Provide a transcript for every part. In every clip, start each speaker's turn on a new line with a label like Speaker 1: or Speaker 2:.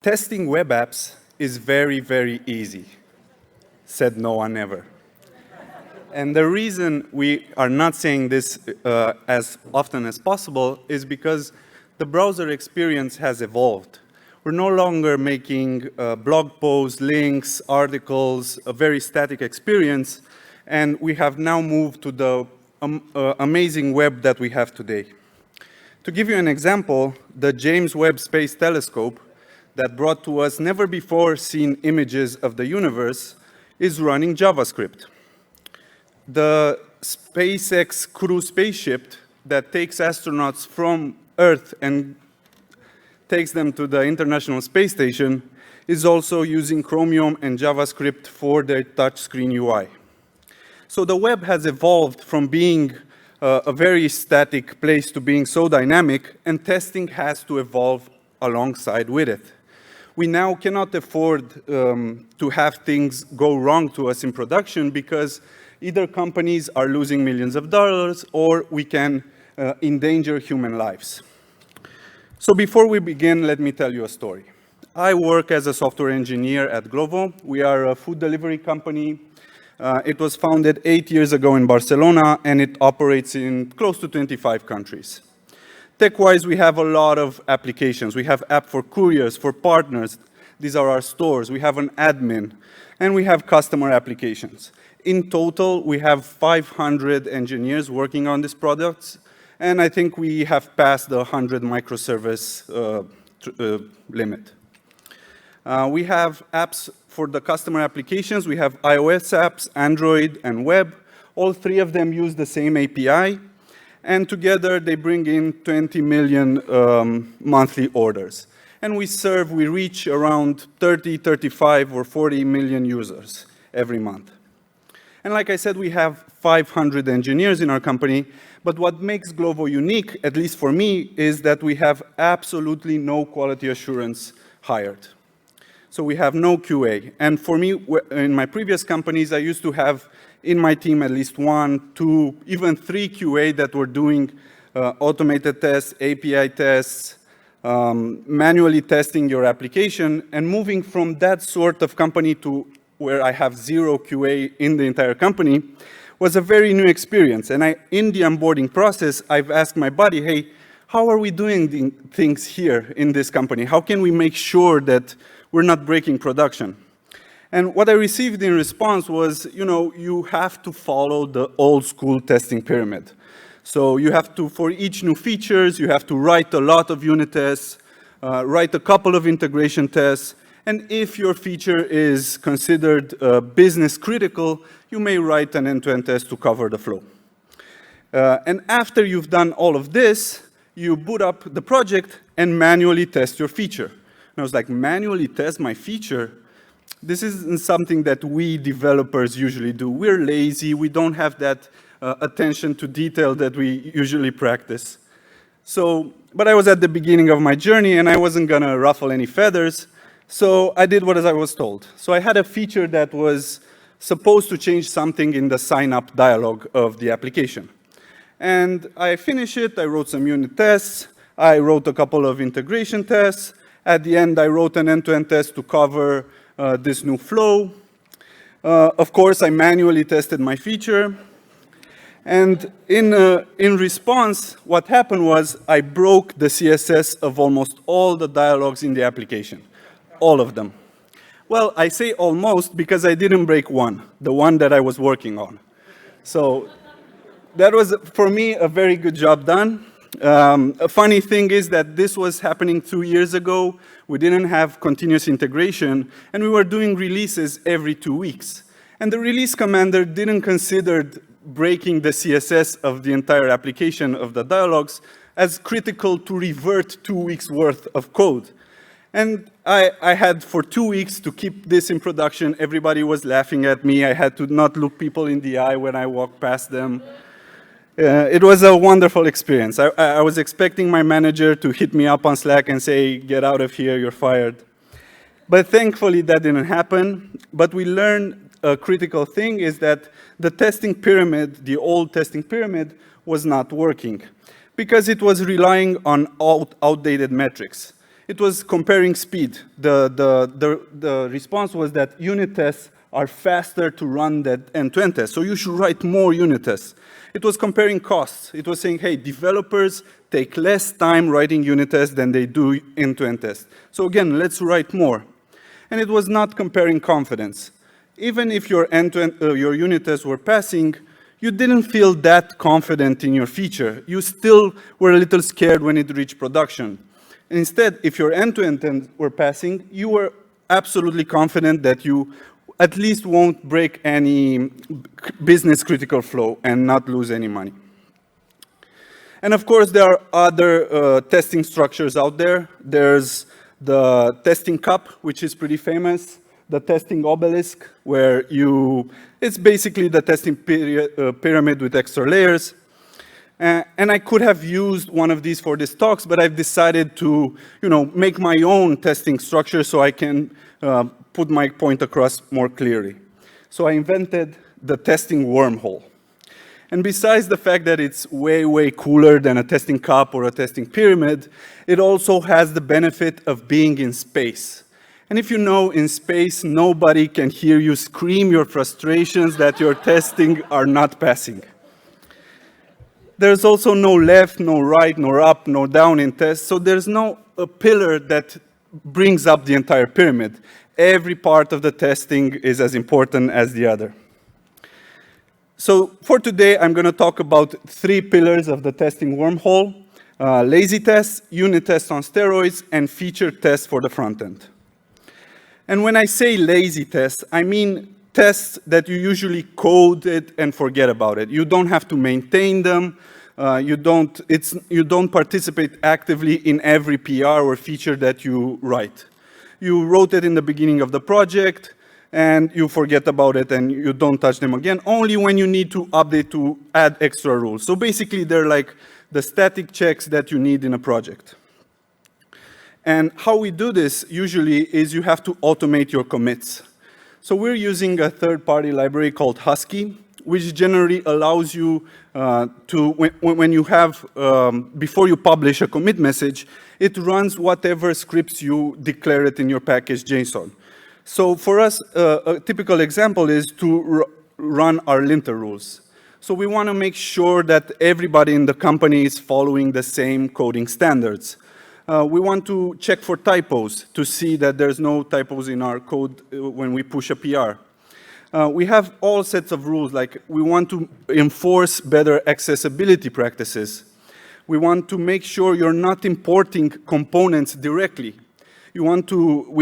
Speaker 1: Testing web apps is very, very easy, said no one ever. And the reason we are not saying this as often as possible is because the browser experience has evolved. We're no longer making blog posts, links, articles, a very static experience, and we have now moved to the amazing web that we have today. To give you an example, the James Webb Space Telescope that brought to us never before seen images of the universe is running JavaScript. The SpaceX crew spaceship that takes astronauts from Earth and takes them to the International Space Station is also using Chromium and JavaScript for their touchscreen UI. So the web has evolved from being a very static place to being so dynamic, and testing has to evolve alongside with it. We now cannot afford to have things go wrong to us in production because either companies are losing millions of dollars or we can endanger human lives. So before we begin, let me tell you a story. I work as a software engineer at Glovo. We are a food delivery company. It was founded 8 years ago in Barcelona, and it operates in close to 25 countries. Tech-wise, we have a lot of applications. We have app for couriers, for partners. These are our stores. We have an admin, and we have customer applications. In total, we have 500 engineers working on these products, and I think we have passed the 100 microservice limit. We have apps for the customer applications. We have iOS apps, Android, and web. All three of them use the same API. And together, they bring in 20 million monthly orders. And we reach around 30, 35, or 40 million users every month. And like I said, we have 500 engineers in our company. But what makes Glovo unique, at least for me, is that we have absolutely no quality assurance hired. So we have no QA. And for me, in my previous companies, I used to have in my team at least 1, 2, even 3 QA that were doing automated tests, API tests, manually testing your application, and moving from that sort of company to where I have 0 QA in the entire company was a very new experience. And in the onboarding process, I've asked my buddy, hey, how are we doing things here in this company? How can we make sure that we're not breaking production? And what I received in response was, you have to follow the old school testing pyramid. So you have to, for each new features, you have to write a lot of unit tests, write a couple of integration tests, and if your feature is considered business critical, you may write an end-to-end test to cover the flow. And after you've done all of this, you boot up the project and manually test your feature. And I was like, manually test my feature? This isn't something that we developers usually do. We're lazy. We don't have that attention to detail that we usually practice. But I was at the beginning of my journey, and I wasn't going to ruffle any feathers. So I did what I was told. So I had a feature that was supposed to change something in the sign-up dialog of the application. And I finished it. I wrote some unit tests. I wrote a couple of integration tests. At the end, I wrote an end-to-end test to cover this new flow. Of course, I manually tested my feature. And in response, what happened was I broke the CSS of almost all the dialogues in the application, all of them. Well, I say almost because I didn't break one, the one that I was working on. So that was, for me, a very good job done. A funny thing is that this was happening 2 years ago. We didn't have continuous integration, and we were doing releases every 2 weeks. And the release commander didn't consider breaking the CSS of the entire application of the dialogues as critical to revert 2 weeks worth of code. And I had for 2 weeks to keep this in production. Everybody was laughing at me. I had to not look people in the eye when I walked past them. It was a wonderful experience. I was expecting my manager to hit me up on Slack and say, get out of here, you're fired. But thankfully, that didn't happen. But we learned a critical thing is that the testing pyramid, the old testing pyramid, was not working because it was relying on outdated metrics. it was comparing speed. The response was that unit tests are faster to run than end-to-end tests, so you should write more unit tests. It was comparing costs. It was saying, hey, developers take less time writing unit tests than they do end-to-end tests. So again, let's write more. And it was not comparing confidence. Even if your your unit tests were passing, you didn't feel that confident in your feature. You still were a little scared when it reached production. Instead, if your end-to-end tests were passing, you were absolutely confident that you at least won't break any business critical flow and not lose any money. And of course, there are other testing structures out there. There's the testing cup, which is pretty famous, the testing obelisk, where it's basically the testing pyramid with extra layers. And I could have used one of these for this talks, but I've decided to, make my own testing structure so I can put my point across more clearly. So I invented the testing wormhole. And besides the fact that it's way, way cooler than a testing cup or a testing pyramid, it also has the benefit of being in space. And if you know, in space, nobody can hear you scream your frustrations that your testing are not passing. There's also no left, no right, no up, no down in tests, so there's no pillar that brings up the entire pyramid. Every part of the testing is as important as the other. So for today, I'm going to talk about 3 pillars of the testing wormhole: lazy tests, unit tests on steroids, and feature tests for the front end. And when I say lazy tests, I mean tests that you usually code it and forget about it. You don't have to maintain them. You don't participate actively in every PR or feature that you write. You wrote it in the beginning of the project, and you forget about it, and you don't touch them again, only when you need to update to add extra rules. So basically, they're like the static checks that you need in a project. And how we do this usually is you have to automate your commits. So we're using a third-party library called Husky, which generally allows you when you have, before you publish a commit message, it runs whatever scripts you declare it in your package JSON. So for us, a typical example is to run our linter rules. So we want to make sure that everybody in the company is following the same coding standards. We want to check for typos to see that there's no typos in our code when we push a PR. We have all sets of rules, like we want to enforce better accessibility practices. We want to make sure you're not importing components directly. We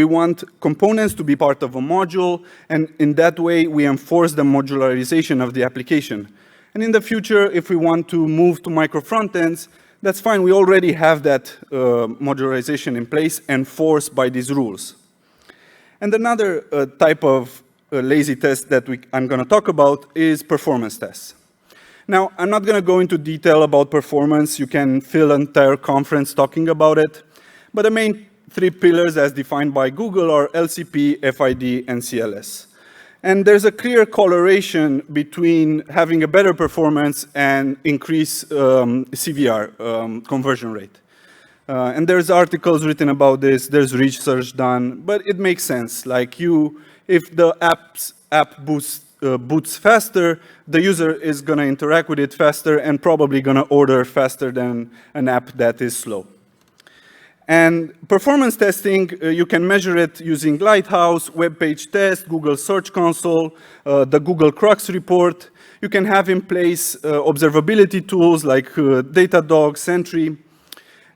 Speaker 1: want components to be part of a module, and in that way, we enforce the modularization of the application. And in the future, if we want to move to micro frontends, that's fine. We already have that modularization in place enforced by these rules. And another type of lazy test that I'm going to talk about is performance tests. Now, I'm not going to go into detail about performance. You can fill an entire conference talking about it. But the main 3 pillars as defined by Google are LCP, FID, and CLS. And there's a clear correlation between having a better performance and increased CVR, conversion rate. And there's articles written about this, there's research done, but it makes sense. Like if the app boots faster, the user is going to interact with it faster and probably going to order faster than an app that is slow. And performance testing, you can measure it using Lighthouse, web page test, Google Search Console, the Google Crux report. You can have in place observability tools like Datadog, Sentry.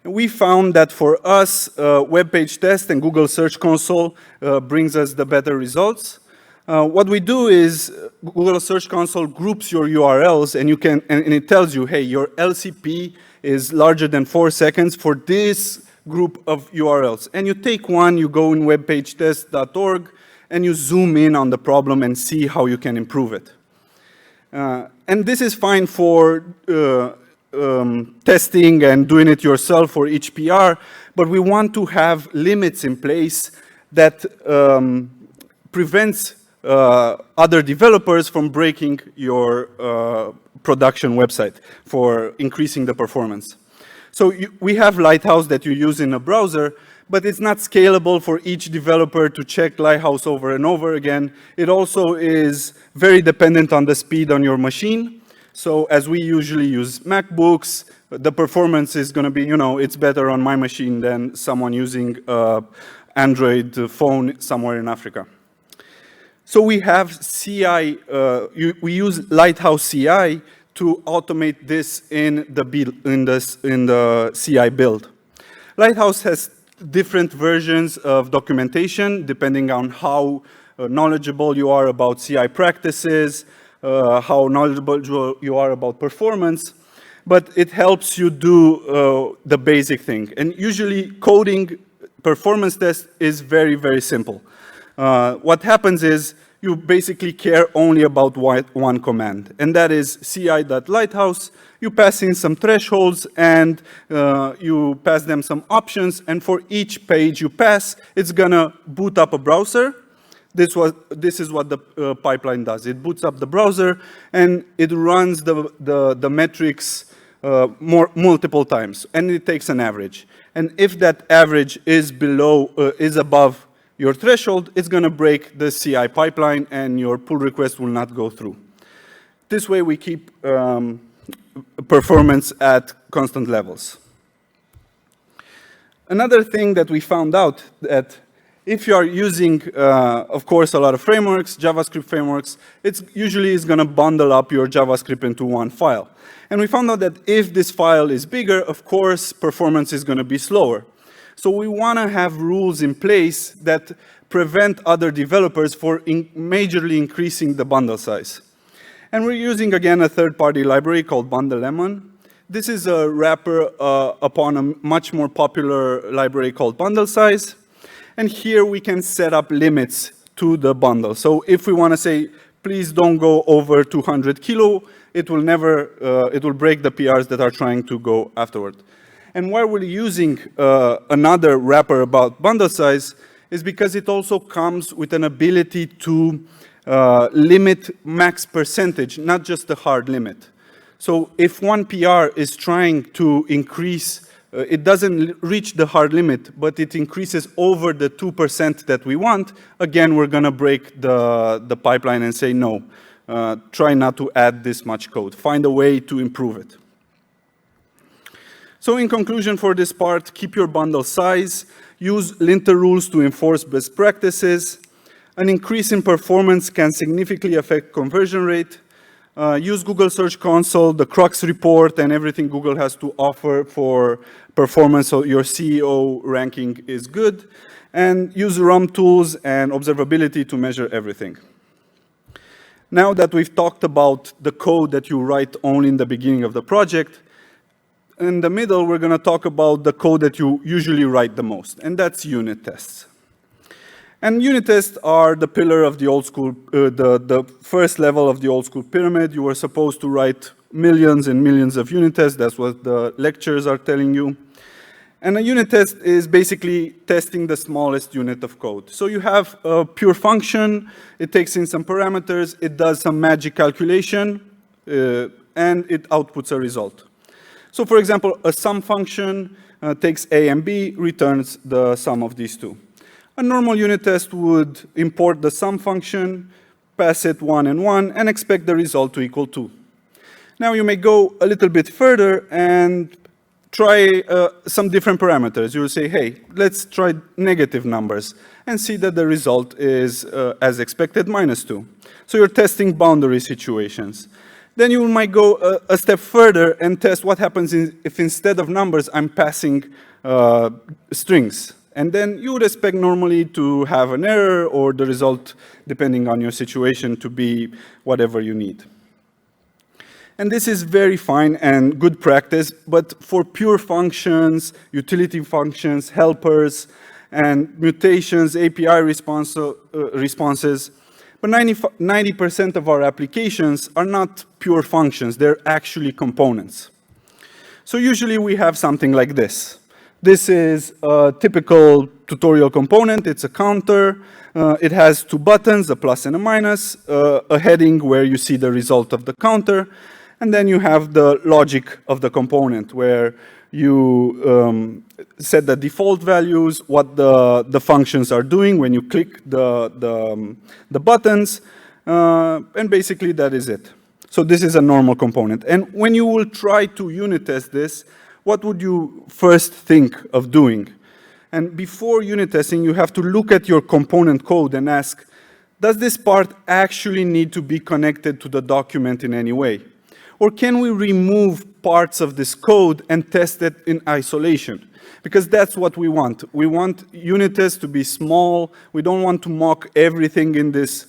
Speaker 1: We found that for us, web page test and Google Search Console brings us the better results. What we do is Google Search Console groups your URLs, and it tells you, hey, your LCP is larger than 4 seconds for this group of URLs. And you take one, you go in webpagetest.org, and you zoom in on the problem and see how you can improve it. And this is fine for testing and doing it yourself for each PR, but we want to have limits in place that prevents other developers from breaking your production website for increasing the performance. So we have Lighthouse that you use in a browser, but it's not scalable for each developer to check Lighthouse over and over again. It also is very dependent on the speed on your machine. So as we usually use MacBooks, the performance is going to be, it's better on my machine than someone using Android phone somewhere in Africa. So we have CI, we use Lighthouse Ci to automate this in the CI build. Lighthouse has different versions of documentation depending on how knowledgeable you are about CI practices, how knowledgeable you are about performance, but it helps you do the basic thing. And usually coding performance test is very, very simple. What happens is you basically care only about one command, and that is ci.lighthouse. You pass in some thresholds, and you pass them some options, and for each page you pass, it's gonna boot up a browser. This is what the pipeline does. It boots up the browser, and it runs the metrics multiple times, and it takes an average. And if that average is above your threshold, it's going to break the CI pipeline, and your pull request will not go through. This way, we keep performance at constant levels. Another thing that we found out that if you are using, of course, a lot of frameworks, JavaScript frameworks, it usually is going to bundle up your JavaScript into one file. And we found out that if this file is bigger, of course, performance is going to be slower. So we want to have rules in place that prevent other developers from majorly increasing the bundle size. And we're using, again, a third-party library called BundleLemon. This is a wrapper upon a much more popular library called Bundle Size. And here we can set up limits to the bundle. So if we want to say, please don't go over 200 kilo, it will break the PRs that are trying to go afterward. And why we're using another wrapper about bundle size is because it also comes with an ability to limit max percentage, not just the hard limit. So if one PR is trying to increase, it doesn't reach the hard limit, but it increases over the 2% that we want, again, we're going to break the pipeline and say, no, try not to add this much code. Find a way to improve it. So in conclusion for this part, keep your bundle size, use linter rules to enforce best practices. An increase in performance can significantly affect conversion rate. Use Google Search Console, the Crux report, and everything Google has to offer for performance, so your CEO ranking is good. And use RUM tools and observability to measure everything. Now that we've talked about the code that you write only in the beginning of the project, in the middle, we're going to talk about the code that you usually write the most, and that's unit tests. And unit tests are the pillar of the old school, the first level of the old school pyramid. You were supposed to write millions and millions of unit tests. That's what the lectures are telling you. And a unit test is basically testing the smallest unit of code. So you have a pure function. It takes in some parameters. It does some magic calculation, and it outputs a result. So for example, a sum function takes A and B, returns the sum of these two. A normal unit test would import the sum function, pass it 1 and 1, and expect the result to equal 2. Now you may go a little bit further and try some different parameters. You will say, hey, let's try negative numbers and see that the result is, as expected, -2. So you're testing boundary situations. Then you might go a step further and test what happens if instead of numbers, I'm passing strings. And then you would expect normally to have an error or the result, depending on your situation, to be whatever you need. And this is very fine and good practice, but for pure functions, utility functions, helpers, and mutations, API responses, but 90% of our applications are not pure functions. They're actually components. So usually we have something like this. This is a typical tutorial component. It's a counter. It has two buttons, a plus and a minus, a heading where you see the result of the counter, and then you have the logic of the component where You set the default values, what the functions are doing when you click the buttons, and basically that is it. So this is a normal component. And when you will try to unit test this, what would you first think of doing? And before unit testing, you have to look at your component code and ask, does this part actually need to be connected to the document in any way? Or can we remove parts of this code and test it in isolation? Because that's what we want. We want unit tests to be small. We don't want to mock everything in this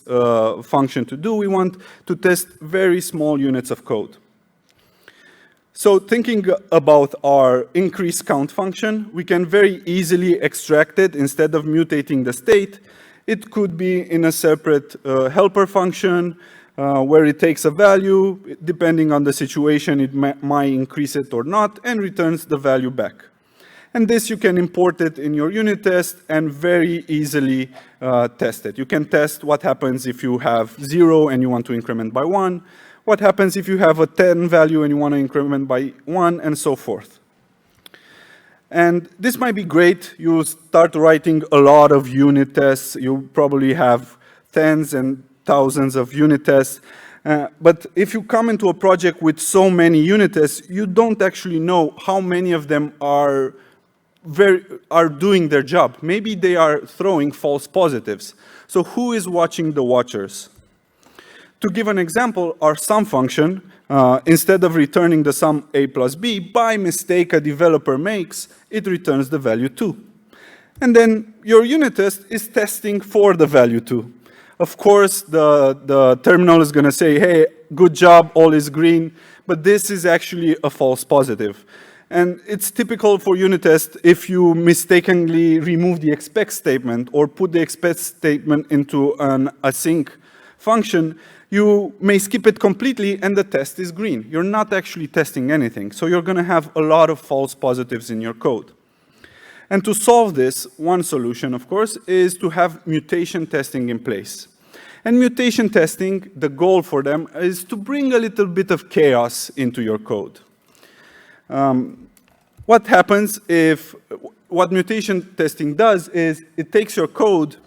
Speaker 1: function to do. We want to test very small units of code. So thinking about our increase count function, we can very easily extract it instead of mutating the state. It could be in a separate helper function where it takes a value. Depending on the situation, it might increase it or not, and returns the value back. And this, you can import it in your unit test and very easily test it. You can test what happens if you have 0 and you want to increment by 1, what happens if you have a 10 value and you want to increment by 1, and so forth. And this might be great. You start writing a lot of unit tests. You probably have tens and thousands of unit tests. But if you come into a project with so many unit tests, you don't actually know how many of them are doing their job. Maybe they are throwing false positives. So who is watching the watchers? To give an example, our sum function, instead of returning the sum a plus b, by mistake a developer makes, it returns the value 2. And then your unit test is testing for the value 2. Of course, the terminal is going to say, hey, good job, all is green, but this is actually a false positive. And it's typical for unit tests if you mistakenly remove the expect statement or put the expect statement into an async function, you may skip it completely and the test is green. You're not actually testing anything, so you're going to have a lot of false positives in your code. And to solve this, one solution, of course, is to have mutation testing in place. And mutation testing, the goal for them is to bring a little bit of chaos into your code. What happens if, what mutation testing does is it takes your code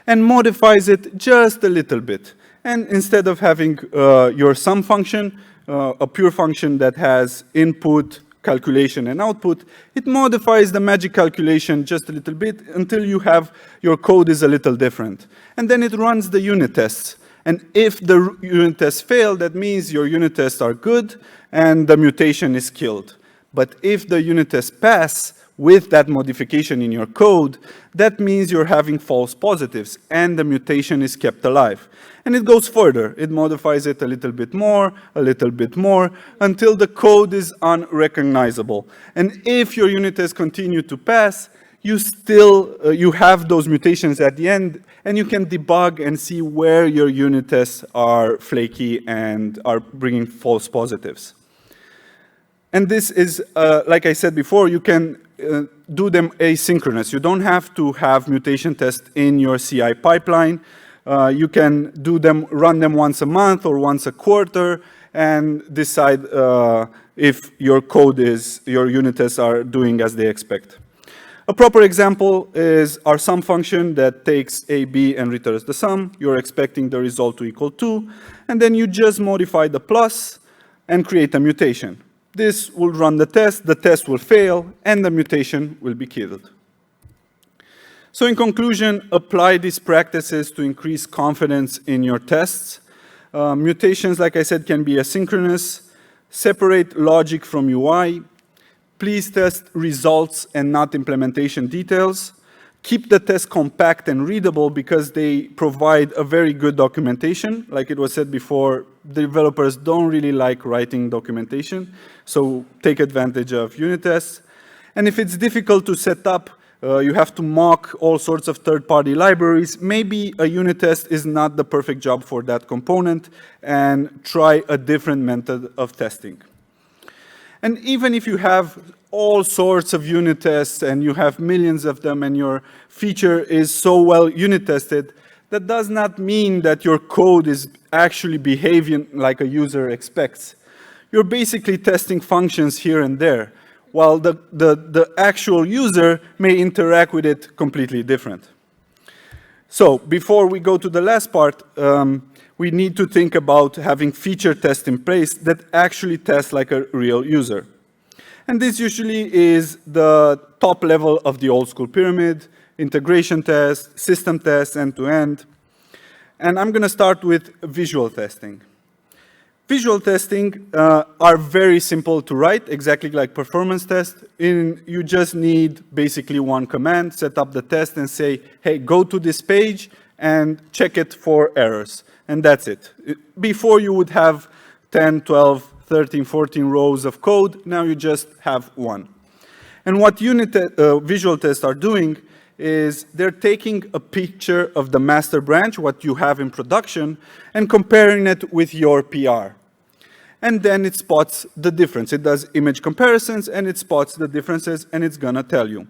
Speaker 1: and modifies it just a little bit. And instead of having your sum function, a pure function that has input, calculation, and output, it modifies the magic calculation just a little bit until you have your code is a little different. And then it runs the unit tests. And if the unit tests fail, that means your unit tests are good and the mutation is killed. But if the unit tests pass with that modification in your code, that means you're having false positives and the mutation is kept alive. And it goes further. It modifies it a little bit more, until the code is unrecognizable. And if your unit tests continue to pass, you still you have those mutations at the end, and you can debug and see where your unit tests are flaky and are bringing false positives. And this is, like I said before, you can do them asynchronous. You don't have to have mutation tests in your CI pipeline. You can do them, run them once a month or once a quarter, and decide if your code is, your unit tests are doing as they expect. A proper example is our sum function that takes a, b, and returns the sum. You're expecting the result to equal 2, and then you just modify the plus and create a mutation. This will run the test will fail, and the mutation will be killed. So in conclusion, apply these practices to increase confidence in your tests. Mutations, like I said, can be asynchronous. Separate logic from UI. Please test results and not implementation details. Keep the test compact and readable because they provide a very good documentation. Like it was said before, developers don't really like writing documentation, so take advantage of unit tests. And if it's difficult to set up, you have to mock all sorts of third-party libraries, maybe a unit test is not the perfect job for that component, and try a different method of testing. And even if you have all sorts of unit tests and you have millions of them and your feature is so well unit tested, that does not mean that your code is actually behaving like a user expects. You're basically testing functions here and there. while the actual user may interact with it completely different. So before we go to the last part, we need to think about having feature tests in place that actually test like a real user. And this usually is the top level of the old school pyramid: integration tests, system tests, end-to-end. And I'm going to start with visual testing. Visual testing are very simple to write, exactly like performance tests. You just need basically one command, set up the test and say, hey, go to this page and check it for errors. And that's it. Before you would have 10, 12, 13, 14 rows of code. Now you just have one. And what visual tests are doing is they're taking a picture of the master branch, what you have in production, and comparing it with your PR. And then it spots the difference. It does image comparisons, and it spots the differences, and it's going to tell you.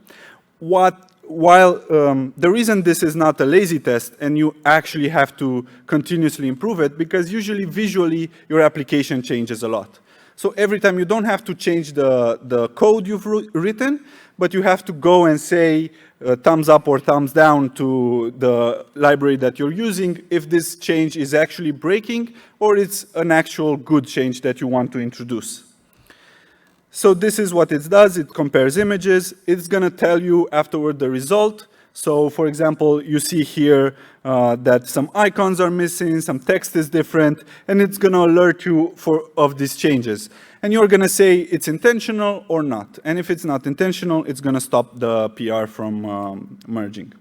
Speaker 1: The reason this is not a lazy test, and you actually have to continuously improve it, because usually visually your application changes a lot. So every time you don't have to change the code you've written, but you have to go and say thumbs up or thumbs down to the library that you're using if this change is actually breaking or it's an actual good change that you want to introduce. So this is what it does. It compares images. It's going to tell you afterward the result. So for example, you see here that some icons are missing, some text is different, and it's going to alert you of these changes. And you're going to say it's intentional or not. And if it's not intentional, it's going to stop the PR from merging.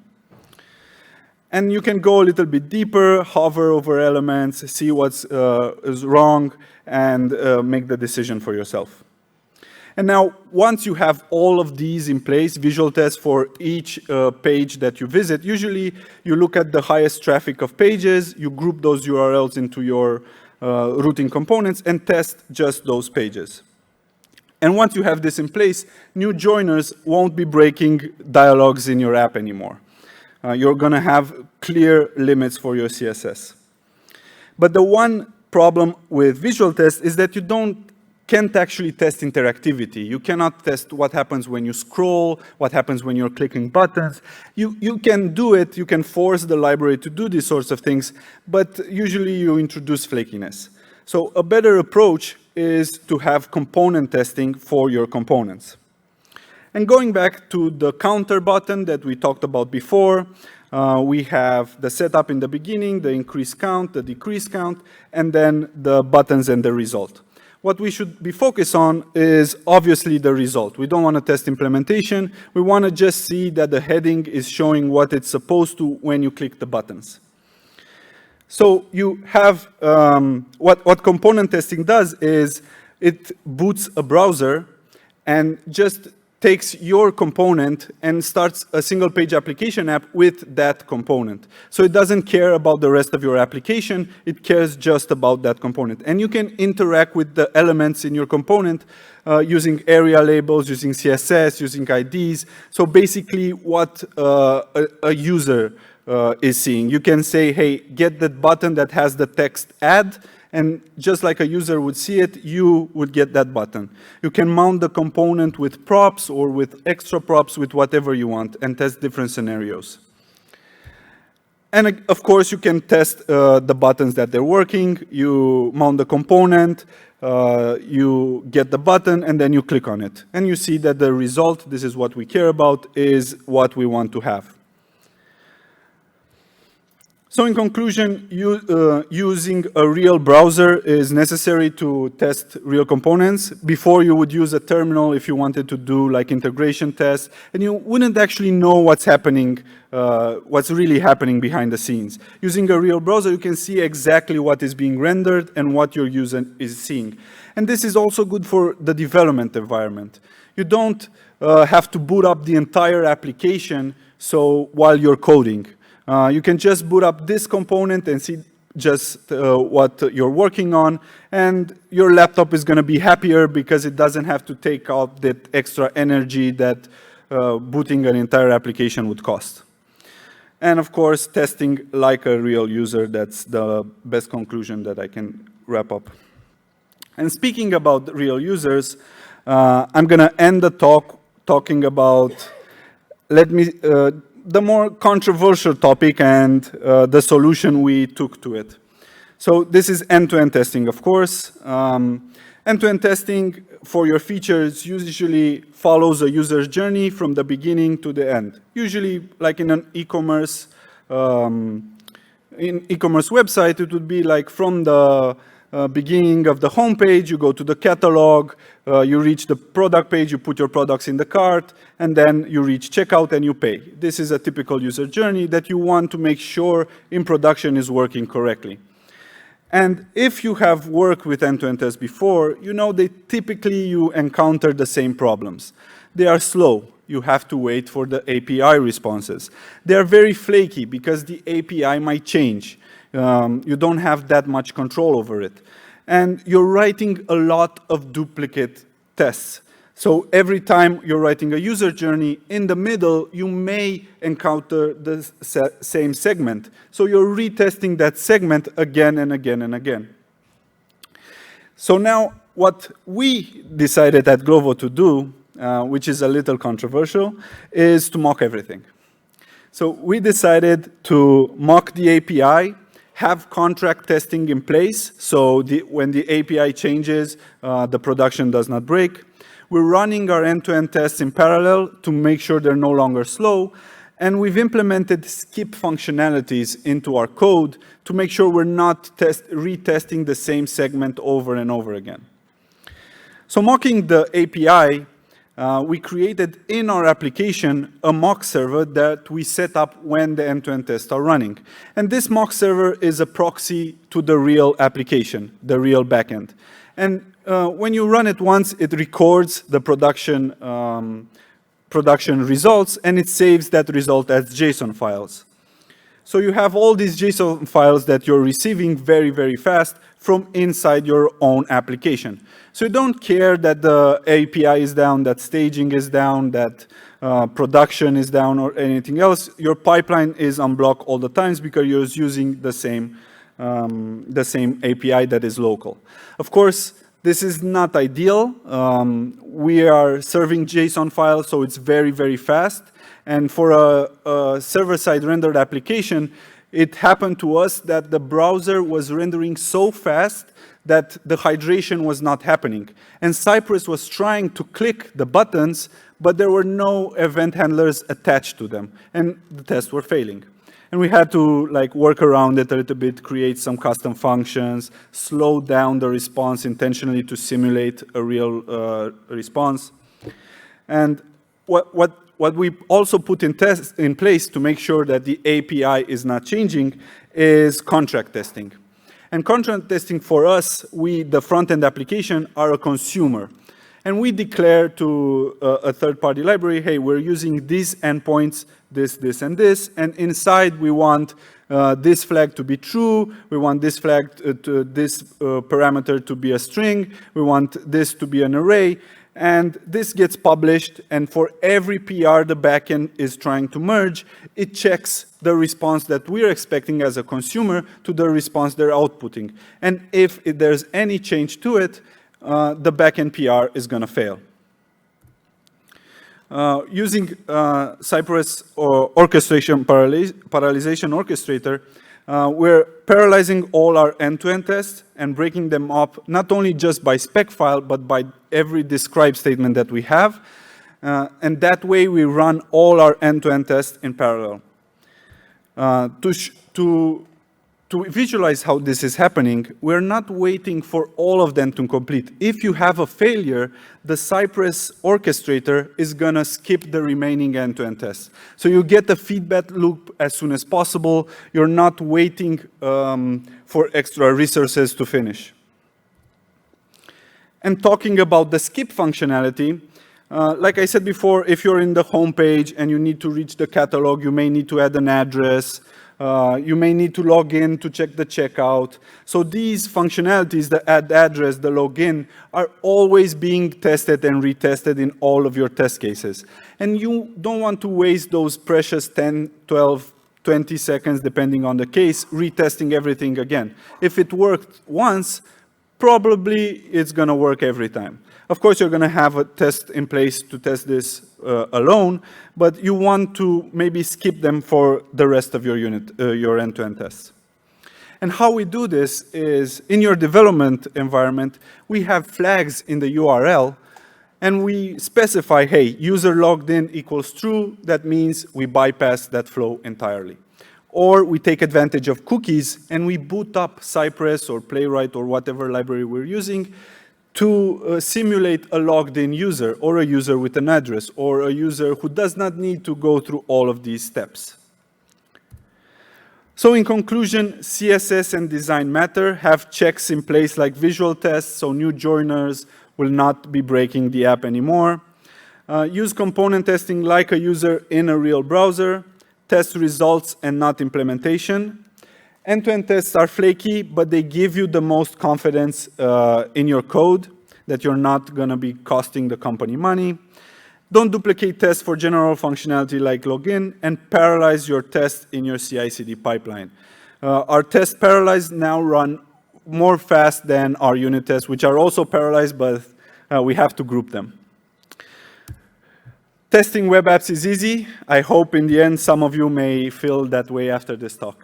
Speaker 1: And you can go a little bit deeper, hover over elements, see what's is wrong, and make the decision for yourself. And now, once you have all of these in place, visual tests for each page that you visit, usually you look at the highest traffic of pages, you group those URLs into your routing components, and test just those pages. And once you have this in place, new joiners won't be breaking dialogues in your app anymore. You're going to have clear limits for your CSS. But the one problem with visual tests is that you can't actually test interactivity. You cannot test what happens when you scroll, what happens when you're clicking buttons. You can do it, you can force the library to do these sorts of things, but usually you introduce flakiness. So a better approach is to have component testing for your components. And going back to the counter button that we talked about before, we have the setup in the beginning, the increase count, the decrease count, and then the buttons and the result. What we should be focused on is obviously the result. We don't want to test implementation. We want to just see that the heading is showing what it's supposed to when you click the buttons. So you have, what component testing does is it boots a browser and just takes your component and starts a single page application app with that component. So it doesn't care about the rest of your application, it cares just about that component. And you can interact with the elements in your component using area labels, using CSS, using IDs. So basically what a user is seeing. You can say, hey, get that button that has the text add, and just like a user would see it, you would get that button. You can mount the component with props or with extra props, with whatever you want, and test different scenarios. And of course, you can test the buttons that they're working. You mount the component, you get the button, and then you click on it. And you see that the result, this is what we care about, is what we want to have. So in conclusion, using a real browser is necessary to test real components. Before, you would use a terminal if you wanted to do like integration tests, and you wouldn't actually know what's happening, what's really happening behind the scenes. Using a real browser, you can see exactly what is being rendered and what your user is seeing. And this is also good for the development environment. You don't have to boot up the entire application while you're coding. You can just boot up this component and see just what you're working on, and your laptop is going to be happier because it doesn't have to take out that extra energy that booting an entire application would cost. And of course, testing like a real user, that's the best conclusion that I can wrap up. And speaking about real users, I'm going to end the talk talking about, the more controversial topic and the solution we took to it. So this is end-to-end testing, of course. End-to-end testing for your features usually follows a user's journey from the beginning to the end. Usually, like in an e-commerce website, it would be like from the beginning of the homepage, you go to the catalog, you reach the product page, you put your products in the cart, and then you reach checkout and you pay. This is a typical user journey that you want to make sure in production is working correctly. And if you have worked with end-to-end tests before, you know that typically you encounter the same problems. They are slow. You have to wait for the API responses. They are very flaky because the API might change. You don't have that much control over it. And you're writing a lot of duplicate tests. So every time you're writing a user journey, in the middle, you may encounter the same segment. So you're retesting that segment again and again and again. So now what we decided at Glovo to do, which is a little controversial, is to mock everything. So we decided to mock the API, have contract testing in place, so when the API changes, the production does not break. We're running our end-to-end tests in parallel to make sure they're no longer slow, and we've implemented skip functionalities into our code to make sure we're not retesting the same segment over and over again. So mocking the API, we created in our application a mock server that we set up when the end-to-end tests are running. And this mock server is a proxy to the real application, the real backend. And when you run it once, it records the production results, and it saves that result as JSON files. So you have all these JSON files that you're receiving very, very fast from inside your own application. So you don't care that the API is down, that staging is down, that production is down, or anything else. Your pipeline is on block all the times because you're using the same API that is local. Of course, this is not ideal. We are serving JSON files, so it's very, very fast. And for a server-side rendered application, it happened to us that the browser was rendering so fast that the hydration was not happening. And Cypress was trying to click the buttons, but there were no event handlers attached to them, and the tests were failing. And we had to work around it a little bit, create some custom functions, slow down the response intentionally to simulate a real response. And what we also put in place to make sure that the API is not changing is contract testing. And contract testing for us, the front-end application, are a consumer. And we declare to a third-party library, hey, we're using these endpoints, this, and this, and inside we want this flag to be true, we want this flag this parameter to be a string, we want this to be an array, and this gets published, and for every PR the backend is trying to merge, it checks the response that we're expecting as a consumer to the response they're outputting. And if there's any change to it, the backend PR is going to fail. Using Cypress orchestration parallelization orchestrator, we're parallelizing all our end-to-end tests and breaking them up not only just by spec file, but by every describe statement that we have. And that way we run all our end-to-end tests in parallel. To visualize how this is happening, we're not waiting for all of them to complete. If you have a failure, the Cypress orchestrator is going to skip the remaining end-to-end tests. So you get the feedback loop as soon as possible. You're not waiting for extra resources to finish. And talking about the skip functionality, like I said before, if you're in the home page and you need to reach the catalog, you may need to add an address. You may need to log in to check the checkout. So these functionalities, the add address, the login, are always being tested and retested in all of your test cases. And you don't want to waste those precious 10, 12, 20 seconds, depending on the case, retesting everything again. If it worked once, probably it's going to work every time. Of course, you're going to have a test in place to test this alone, but you want to maybe skip them for the rest of your unit, your end-to-end tests. And how we do this is, in your development environment, we have flags in the URL, and we specify, hey, user logged in equals true. That means we bypass that flow entirely. Or we take advantage of cookies, and we boot up Cypress or Playwright or whatever library we're using to simulate a logged-in user, or a user with an address, or a user who does not need to go through all of these steps. So in conclusion, CSS and design matter. Have checks in place like visual tests, so new joiners will not be breaking the app anymore. Use component testing like a user in a real browser. Test results and not implementation. End-to-end tests are flaky, but they give you the most confidence in your code that you're not going to be costing the company money. Don't duplicate tests for general functionality like login, and parallelize your tests in your CI/CD pipeline. Our tests parallelized now run more fast than our unit tests, which are also parallelized, but we have to group them. Testing web apps is easy. I hope in the end some of you may feel that way after this talk.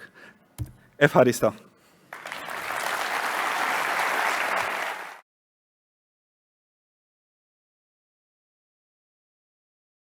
Speaker 1: Ευχαριστώ.